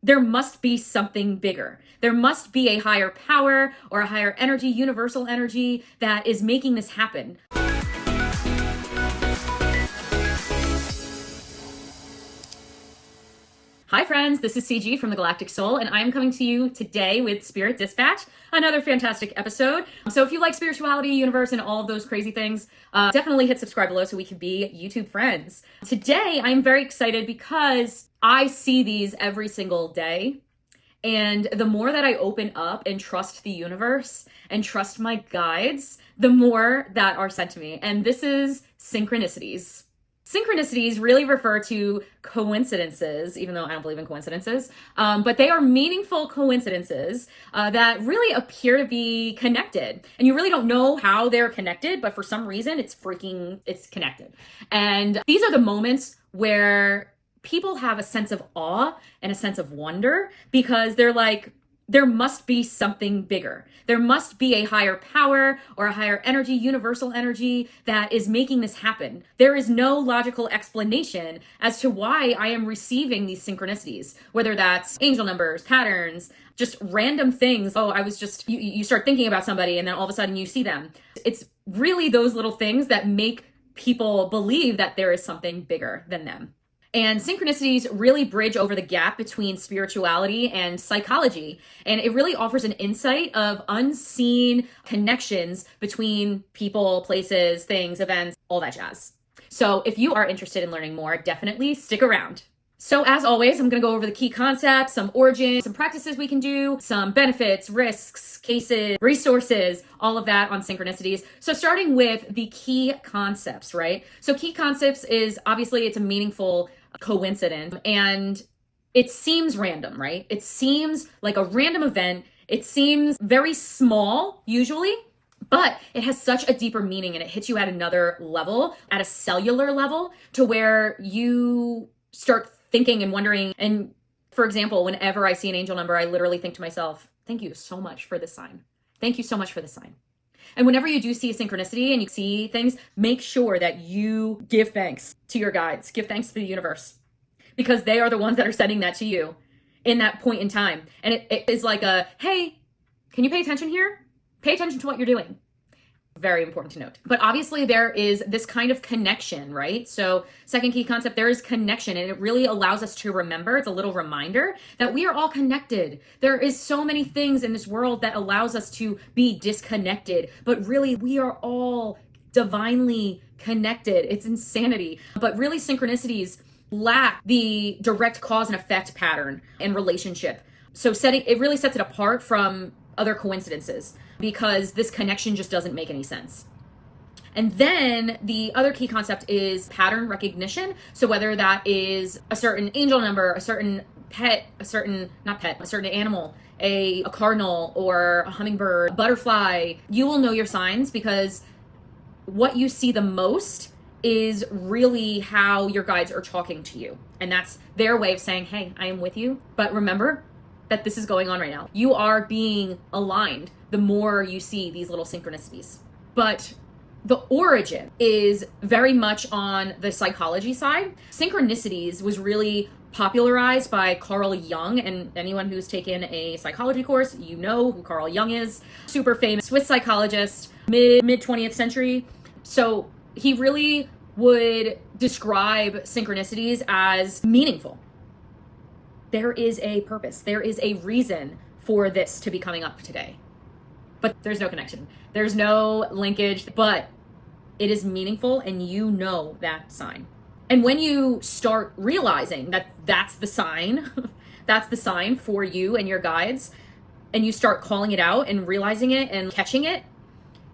there must be something bigger. There must be a higher power or a higher energy, universal energy, that is making this happen. Hi friends, this is CG from the Galactic Soul, and I'm coming to you today with Spirit Dispatch, another fantastic episode. So if you like spirituality, universe, and all of those crazy things, definitely hit subscribe below so we can be YouTube friends. Today, I'm very excited because I see these every single day. And the more that I open up and trust the universe and trust my guides, the more that are sent to me. And this is synchronicities. Synchronicities really refer to coincidences, even though I don't believe in coincidences, but they are meaningful coincidences that really appear to be connected. And you really don't know how they're connected, but for some reason it's connected. And these are the moments where people have a sense of awe and a sense of wonder because they're like, there must be something bigger. There must be a higher power or a higher energy, universal energy, that is making this happen. There is no logical explanation as to why I am receiving these synchronicities, whether that's angel numbers, patterns, just random things. Oh, you start thinking about somebody and then all of a sudden you see them. It's really those little things that make people believe that there is something bigger than them. And synchronicities really bridge over the gap between spirituality and psychology. And it really offers an insight of unseen connections between people, places, things, events, all that jazz. So if you are interested in learning more, definitely stick around. So as always, I'm going to go over the key concepts, some origins, some practices we can do, some benefits, risks, cases, resources, all of that on synchronicities. So starting with the key concepts, right? So key concepts is obviously it's a meaningful coincidence and it seems random, right? It seems like a random event. It seems very small usually, but it has such a deeper meaning and it hits you at another level, at a cellular level, to where you start thinking and wondering. And for example, whenever I see an angel number, I literally think to myself, thank you so much for this sign. Thank you so much for this sign. And whenever you do see a synchronicity and you see things, make sure that you give thanks to your guides, give thanks to the universe, because they are the ones that are sending that to you in that point in time. And it is like hey, can you pay attention here? Pay attention to what you're doing. Very important to note. But obviously there is this kind of connection, right? So second key concept, there is connection, and it really allows us to remember, it's a little reminder that we are all connected. There is so many things in this world that allows us to be disconnected, but really we are all divinely connected. It's insanity. But really synchronicities lack the direct cause and effect pattern and relationship. So it really sets it apart from other coincidences, because this connection just doesn't make any sense. And then the other key concept is pattern recognition. So whether that is a certain angel number, a certain a certain animal, a cardinal or a hummingbird, a butterfly, you will know your signs because what you see the most is really how your guides are talking to you. And that's their way of saying, hey, I am with you. But remember that this is going on right now. You are being aligned the more you see these little synchronicities. But the origin is very much on the psychology side. Synchronicities was really popularized by Carl Jung, and anyone who's taken a psychology course, you know who Carl Jung is. Super famous Swiss psychologist, mid 20th century. So he really would describe synchronicities as meaningful. There is a purpose. There is a reason for this to be coming up today. But there's no connection. There's no linkage, but it is meaningful and you know that sign. And when you start realizing that that's the sign, that's the sign for you and your guides, and you start calling it out and realizing it and catching it,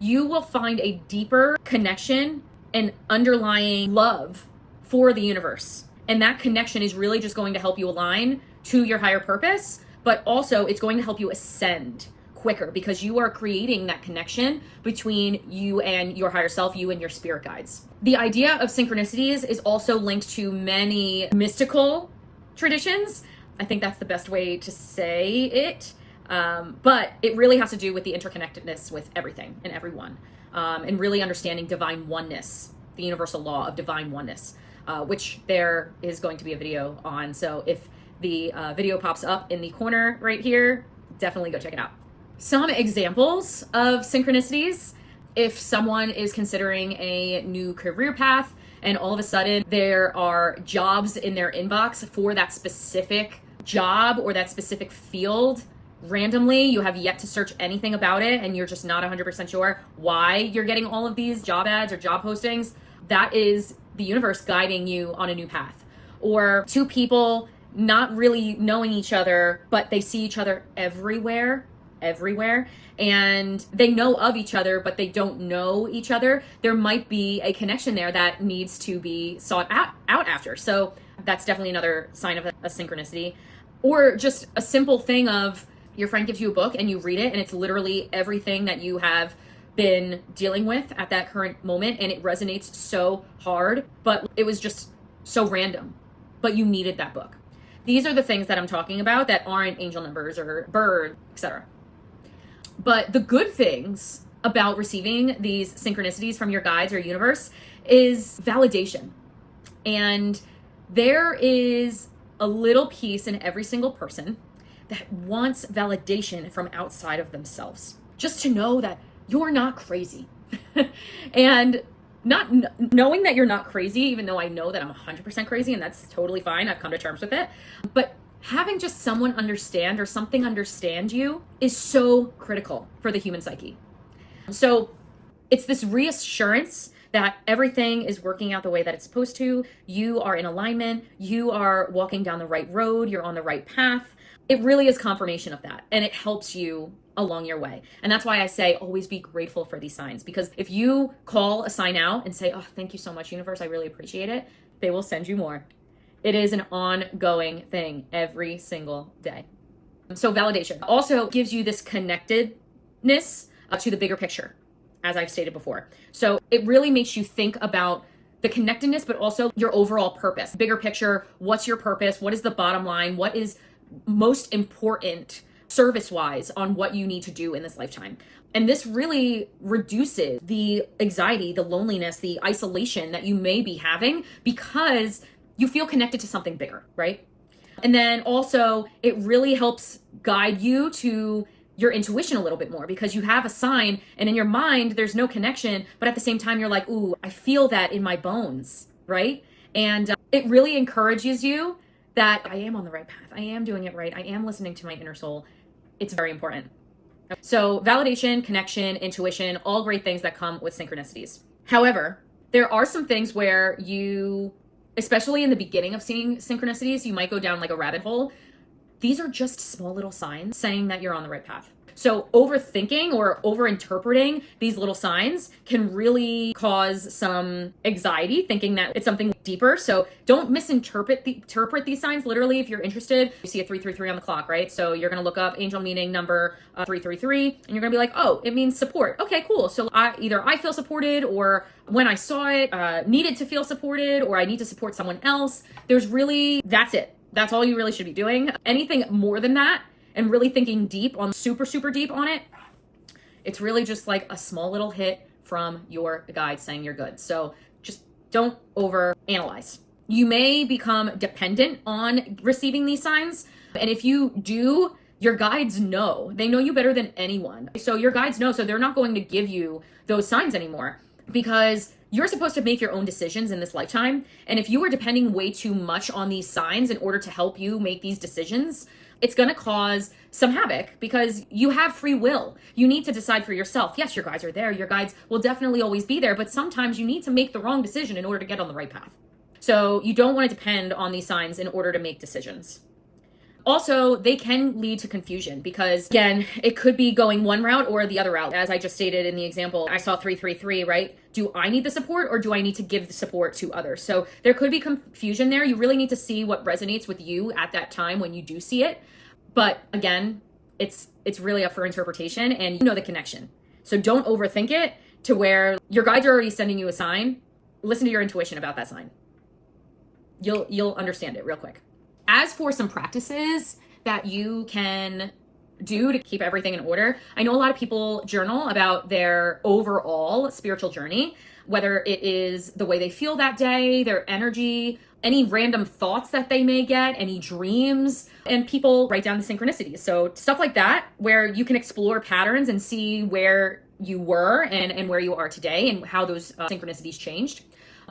you will find a deeper connection and underlying love for the universe. And that connection is really just going to help you align to your higher purpose, but also it's going to help you ascend quicker because you are creating that connection between you and your higher self, you and your spirit guides. The idea of synchronicities is also linked to many mystical traditions. I think that's the best way to say it. But it really has to do with the interconnectedness with everything and everyone, and really understanding divine oneness, the universal law of divine oneness, which there is going to be a video on. So if The video pops up in the corner right here. Definitely go check it out. Some examples of synchronicities: if someone is considering a new career path and all of a sudden there are jobs in their inbox for that specific job or that specific field randomly, you have yet to search anything about it and you're just not 100% sure why you're getting all of these job ads or job postings, that is the universe guiding you on a new path. Or two people not really knowing each other, but they see each other everywhere, and they know of each other, but they don't know each other. There might be a connection there that needs to be sought out after. So that's definitely another sign of a synchronicity. Or just a simple thing of your friend gives you a book and you read it and it's literally everything that you have been dealing with at that current moment, and it resonates so hard, but it was just so random, but you needed that book. These are the things that I'm talking about that aren't angel numbers or bird, etc. But the good things about receiving these synchronicities from your guides or universe is validation. And there is a little piece in every single person that wants validation from outside of themselves, just to know that you're not crazy. And not knowing that you're not crazy, even though I know that I'm 100% crazy and that's totally fine. I've come to terms with it. But having just someone understand or something understand you is so critical for the human psyche. So it's this reassurance that everything is working out the way that it's supposed to. You are in alignment. You are walking down the right road. You're on the right path. It really is confirmation of that, and it helps you along your way. And that's why I say always be grateful for these signs, because if you call a sign out and say, oh, thank you so much, universe, I really appreciate it, they will send you more. It is an ongoing thing every single day. So validation also gives you this connectedness to the bigger picture, as I've stated before. So it really makes you think about the connectedness, but also your overall purpose. Bigger picture, what's your purpose? What is the bottom line? What is most important service-wise on what you need to do in this lifetime? And this really reduces the anxiety, the loneliness, the isolation that you may be having because you feel connected to something bigger, right? And then also it really helps guide you to your intuition a little bit more, because you have a sign and in your mind there's no connection, but at the same time you're like, ooh, I feel that in my bones, right? And it really encourages you that I am on the right path. I am doing it right. I am listening to my inner soul. It's very important. So validation, connection, intuition, all great things that come with synchronicities. However, there are some things where you, especially in the beginning of seeing synchronicities, you might go down like a rabbit hole. These are just small little signs saying that you're on the right path. So overthinking or overinterpreting these little signs can really cause some anxiety, thinking that it's something deeper. So don't misinterpret these signs. Literally, if you're interested, you see a 333 on the clock, right? So you're going to look up angel meaning number 333, and you're going to be like, oh, it means support. Okay, cool. So either I feel supported, or when I saw it, needed to feel supported, or I need to support someone else. That's it. That's all you really should be doing. Anything more than that, and really thinking deep on, super deep on it, it's really just like a small little hit from your guide saying you're good. So just don't over analyze. You may become dependent on receiving these signs. And if you do, your guides know. They know you better than anyone. So your guides know, so they're not going to give you those signs anymore, because you're supposed to make your own decisions in this lifetime. And if you are depending way too much on these signs in order to help you make these decisions, it's going to cause some havoc, because you have free will. You need to decide for yourself. Yes, your guides are there. Your guides will definitely always be there, but sometimes you need to make the wrong decision in order to get on the right path. So you don't want to depend on these signs in order to make decisions. Also, they can lead to confusion, because again, it could be going one route or the other route. As I just stated in the example, I saw 333, right? Do I need the support, or do I need to give the support to others? So there could be confusion there. You really need to see what resonates with you at that time when you do see it. But again, it's really up for interpretation, and you know the connection. So don't overthink it to where your guides are already sending you a sign. Listen to your intuition about that sign. You'll understand it real quick. As for some practices that you can do to keep everything in order, I know a lot of people journal about their overall spiritual journey, whether it is the way they feel that day, their energy, any random thoughts that they may get, any dreams, and people write down the synchronicities. So stuff like that, where you can explore patterns and see where you were and where you are today and how those synchronicities changed.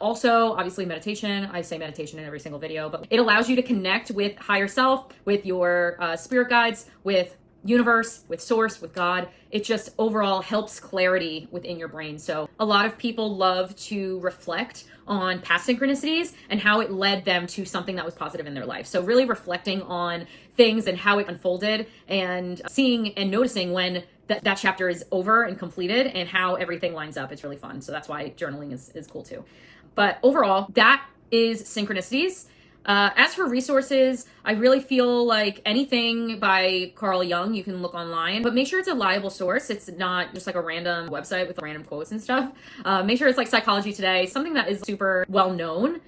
Also, obviously meditation. I say meditation in every single video, but it allows you to connect with higher self, with your spirit guides, with universe, with source, with God. It just overall helps clarity within your brain. So a lot of people love to reflect on past synchronicities and how it led them to something that was positive in their life. So really reflecting on things and how it unfolded, and seeing and noticing when that chapter is over and completed and how everything lines up. It's really fun. So that's why journaling is cool too. But overall, that is Synchronicities. As for resources, I really feel like anything by Carl Jung, you can look online, but make sure it's a reliable source. It's not just like a random website with random quotes and stuff. Make sure it's like Psychology Today, something that is super well known.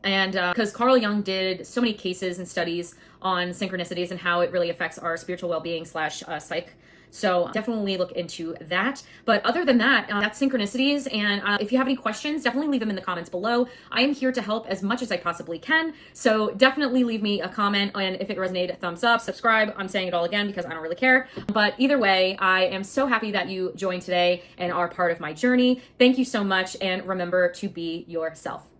And because Carl Jung did so many cases and studies on synchronicities and how it really affects our spiritual well-being / psych. So definitely look into that. But other than that, that's Synchronicities. And if you have any questions, definitely leave them in the comments below. I am here to help as much as I possibly can. So definitely leave me a comment, and if it resonated, thumbs up, subscribe. I'm saying it all again because I don't really care. But either way, I am so happy that you joined today and are part of my journey. Thank you so much. And remember to be yourself.